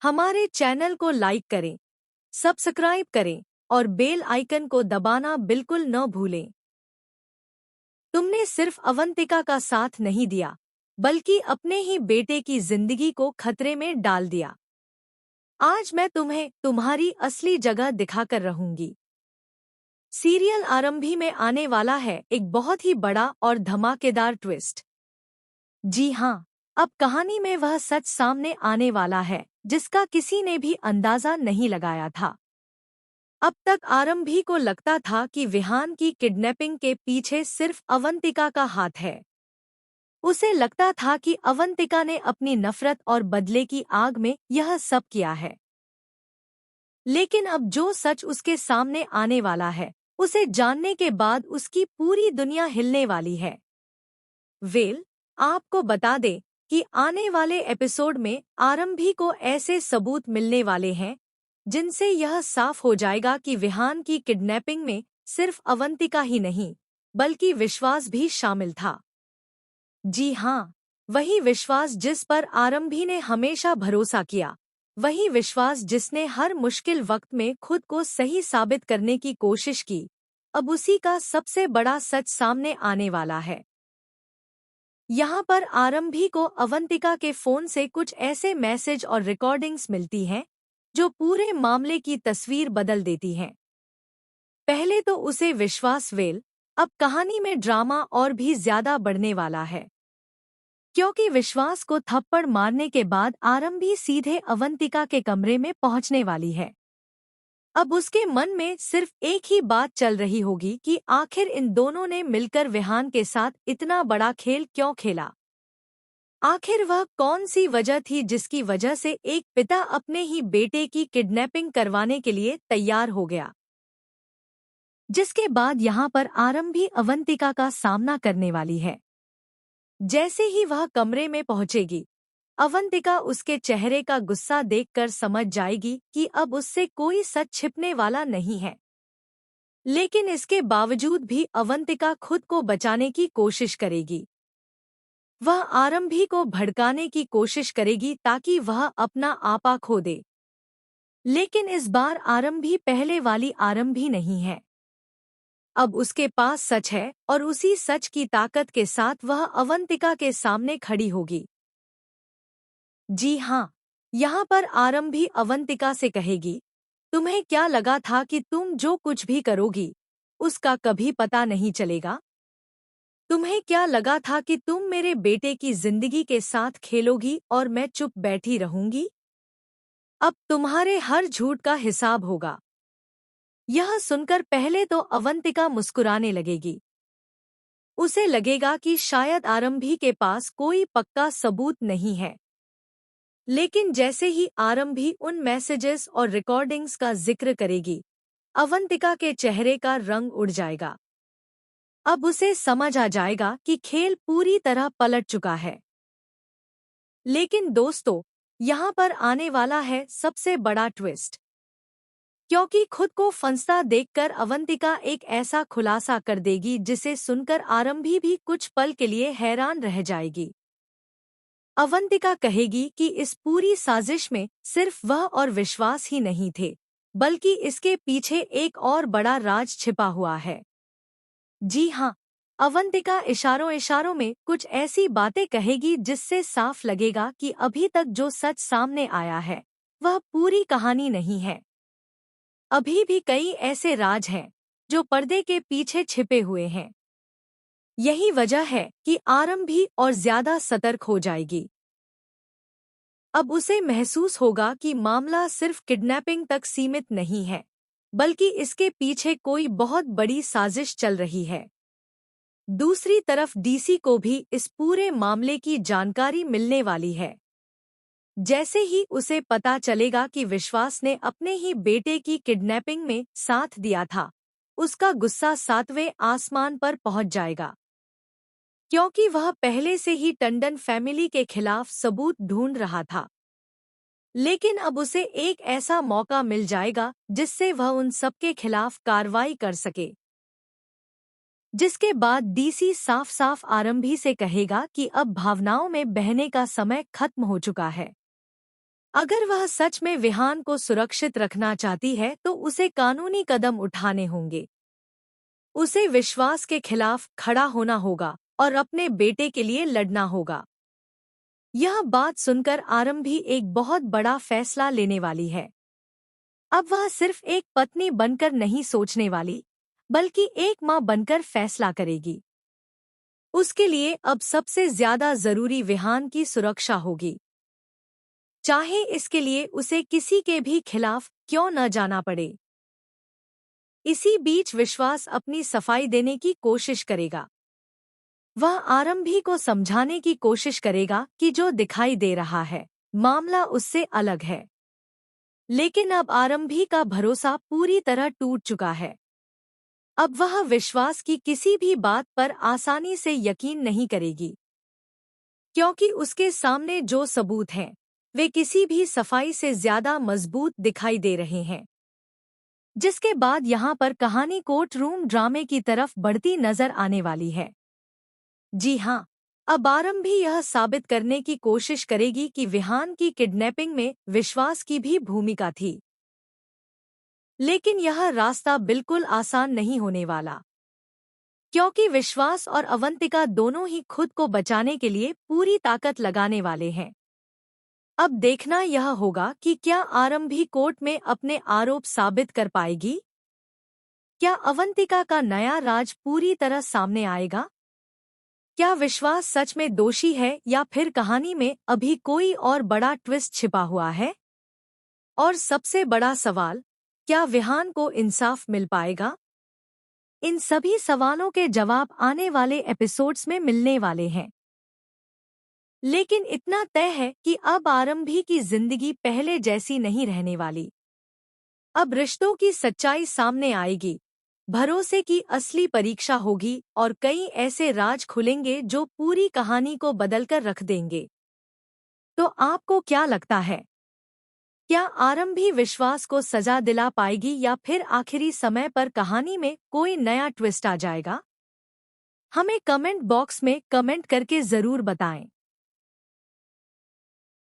हमारे चैनल को लाइक करें, सब्सक्राइब करें और बेल आइकन को दबाना बिल्कुल न भूलें। तुमने सिर्फ अवंतिका का साथ नहीं दिया, बल्कि अपने ही बेटे की जिंदगी को खतरे में डाल दिया। आज मैं तुम्हें तुम्हारी असली जगह दिखाकर रहूंगी। सीरियल आरंभी में आने वाला है एक बहुत ही बड़ा और धमाकेदार ट्विस्ट। जी हाँ, अब कहानी में वह सच सामने आने वाला है जिसका किसी ने भी अंदाजा नहीं लगाया था। अब तक आरंभी को लगता था कि विहान की किडनैपिंग के पीछे सिर्फ अवंतिका का हाथ है। उसे लगता था कि अवंतिका ने अपनी नफरत और बदले की आग में यह सब किया है। लेकिन अब जो सच उसके सामने आने वाला है, उसे जानने के बाद उसकी पूरी दुनिया हिलने वाली है। आपको बता दें कि आने वाले एपिसोड में आरंभी को ऐसे सबूत मिलने वाले हैं जिनसे यह साफ हो जाएगा कि विहान की किडनैपिंग में सिर्फ अवंतिका ही नहीं, बल्कि विश्वास भी शामिल था। जी हाँ, वही विश्वास जिस पर आरंभी ने हमेशा भरोसा किया, वही विश्वास जिसने हर मुश्किल वक्त में खुद को सही साबित करने की कोशिश की, अब उसी का सबसे बड़ा सच सामने आने वाला है। यहाँ पर आरंभी को अवंतिका के फोन से कुछ ऐसे मैसेज और रिकॉर्डिंग्स मिलती हैं जो पूरे मामले की तस्वीर बदल देती हैं। पहले तो उसे विश्वास अब कहानी में ड्रामा और भी ज्यादा बढ़ने वाला है, क्योंकि विश्वास को थप्पड़ मारने के बाद आरंभी सीधे अवंतिका के कमरे में पहुंचने वाली है। अब उसके मन में सिर्फ एक ही बात चल रही होगी कि आखिर इन दोनों ने मिलकर विहान के साथ इतना बड़ा खेल क्यों खेला। आखिर वह कौन सी वजह थी जिसकी वजह से एक पिता अपने ही बेटे की किडनैपिंग करवाने के लिए तैयार हो गया। जिसके बाद यहाँ पर आरंभी अवंतिका का सामना करने वाली है। जैसे ही वह कमरे में पहुंचेगी, अवंतिका उसके चेहरे का गुस्सा देखकर समझ जाएगी कि अब उससे कोई सच छिपने वाला नहीं है। लेकिन इसके बावजूद भी अवंतिका खुद को बचाने की कोशिश करेगी। वह आरंभी को भड़काने की कोशिश करेगी ताकि वह अपना आपा खो दे। लेकिन इस बार आरंभी पहले वाली आरंभी नहीं है। अब उसके पास सच है और उसी सच की ताकत के साथ वह अवंतिका के सामने खड़ी होगी। जी हाँ, यहाँ पर आरंभी अवंतिका से कहेगी, तुम्हें क्या लगा था कि तुम जो कुछ भी करोगी, उसका कभी पता नहीं चलेगा? तुम्हें क्या लगा था कि तुम मेरे बेटे की जिंदगी के साथ खेलोगी और मैं चुप बैठी रहूंगी? अब तुम्हारे हर झूठ का हिसाब होगा। यह सुनकर पहले तो अवंतिका मुस्कुराने लगेगी। उसे लगेगा कि शायद आरंभी के पास कोई पक्का सबूत नहीं है। लेकिन जैसे ही आरंभी उन मैसेजेस और रिकॉर्डिंग्स का जिक्र करेगी, अवंतिका के चेहरे का रंग उड़ जाएगा। अब उसे समझ आ जाएगा कि खेल पूरी तरह पलट चुका है। लेकिन दोस्तों, यहाँ पर आने वाला है सबसे बड़ा ट्विस्ट, क्योंकि खुद को फंसता देखकर अवंतिका एक ऐसा खुलासा कर देगी जिसे सुनकर आरंभी भी कुछ पल के लिए हैरान रह जाएगी। अवंतिका कहेगी कि इस पूरी साजिश में सिर्फ वह और विश्वास ही नहीं थे, बल्कि इसके पीछे एक और बड़ा राज छिपा हुआ है। जी हाँ, अवंतिका इशारों इशारों में कुछ ऐसी बातें कहेगी जिससे साफ लगेगा कि अभी तक जो सच सामने आया है, वह पूरी कहानी नहीं है। अभी भी कई ऐसे राज हैं जो पर्दे के पीछे छिपे हुए हैं। यही वजह है कि आरंभी और ज्यादा सतर्क हो जाएगी। अब उसे महसूस होगा कि मामला सिर्फ किडनैपिंग तक सीमित नहीं है, बल्कि इसके पीछे कोई बहुत बड़ी साजिश चल रही है। दूसरी तरफ डीसी को भी इस पूरे मामले की जानकारी मिलने वाली है। जैसे ही उसे पता चलेगा कि विश्वास ने अपने ही बेटे की किडनैपिंग में साथ दिया था, उसका गुस्सा 7वें आसमान पर पहुंच जाएगा, क्योंकि वह पहले से ही टंडन फैमिली के खिलाफ सबूत ढूंढ रहा था। लेकिन अब उसे एक ऐसा मौका मिल जाएगा जिससे वह उन सबके खिलाफ कार्रवाई कर सके। जिसके बाद डीसी साफ साफ आरंभी से कहेगा कि अब भावनाओं में बहने का समय खत्म हो चुका है। अगर वह सच में विहान को सुरक्षित रखना चाहती है तो उसे कानूनी कदम उठाने होंगे। उसे विश्वास के खिलाफ खड़ा होना होगा और अपने बेटे के लिए लड़ना होगा। यह बात सुनकर आरंभी एक बहुत बड़ा फैसला लेने वाली है। अब वह सिर्फ एक पत्नी बनकर नहीं सोचने वाली, बल्कि एक मां बनकर फैसला करेगी। उसके लिए अब सबसे ज्यादा जरूरी विहान की सुरक्षा होगी, चाहे इसके लिए उसे किसी के भी खिलाफ क्यों न जाना पड़े। इसी बीच विश्वास अपनी सफाई देने की कोशिश करेगा। वह आरंभी को समझाने की कोशिश करेगा कि जो दिखाई दे रहा है, मामला उससे अलग है। लेकिन अब आरंभी का भरोसा पूरी तरह टूट चुका है। अब वह विश्वास की किसी भी बात पर आसानी से यकीन नहीं करेगी, क्योंकि उसके सामने जो सबूत हैं, वे किसी भी सफाई से ज्यादा मजबूत दिखाई दे रहे हैं। जिसके बाद यहाँ पर कहानी कोर्ट रूम ड्रामे की तरफ बढ़ती नजर आने वाली है। जी हाँ, अब आरंभी यह साबित करने की कोशिश करेगी कि विहान की किडनैपिंग में विश्वास की भी भूमिका थी। लेकिन यह रास्ता बिल्कुल आसान नहीं होने वाला, क्योंकि विश्वास और अवंतिका दोनों ही खुद को बचाने के लिए पूरी ताकत लगाने वाले हैं। अब देखना यह होगा कि क्या आरंभी कोर्ट में अपने आरोप साबित कर पाएगी। क्या अवंतिका का नया राज पूरी तरह सामने आएगा? क्या विश्वास सच में दोषी है या फिर कहानी में अभी कोई और बड़ा ट्विस्ट छिपा हुआ है? और सबसे बड़ा सवाल, क्या विहान को इंसाफ मिल पाएगा? इन सभी सवालों के जवाब आने वाले एपिसोड्स में मिलने वाले हैं। लेकिन इतना तय है कि अब आरंभी की जिंदगी पहले जैसी नहीं रहने वाली। अब रिश्तों की सच्चाई सामने आएगी, भरोसे की असली परीक्षा होगी और कई ऐसे राज खुलेंगे जो पूरी कहानी को बदलकर रख देंगे। तो आपको क्या लगता है? क्या आरंभी विश्वास को सजा दिला पाएगी या फिर आखिरी समय पर कहानी में कोई नया ट्विस्ट आ जाएगा? हमें कमेंट बॉक्स में कमेंट करके जरूर बताएं।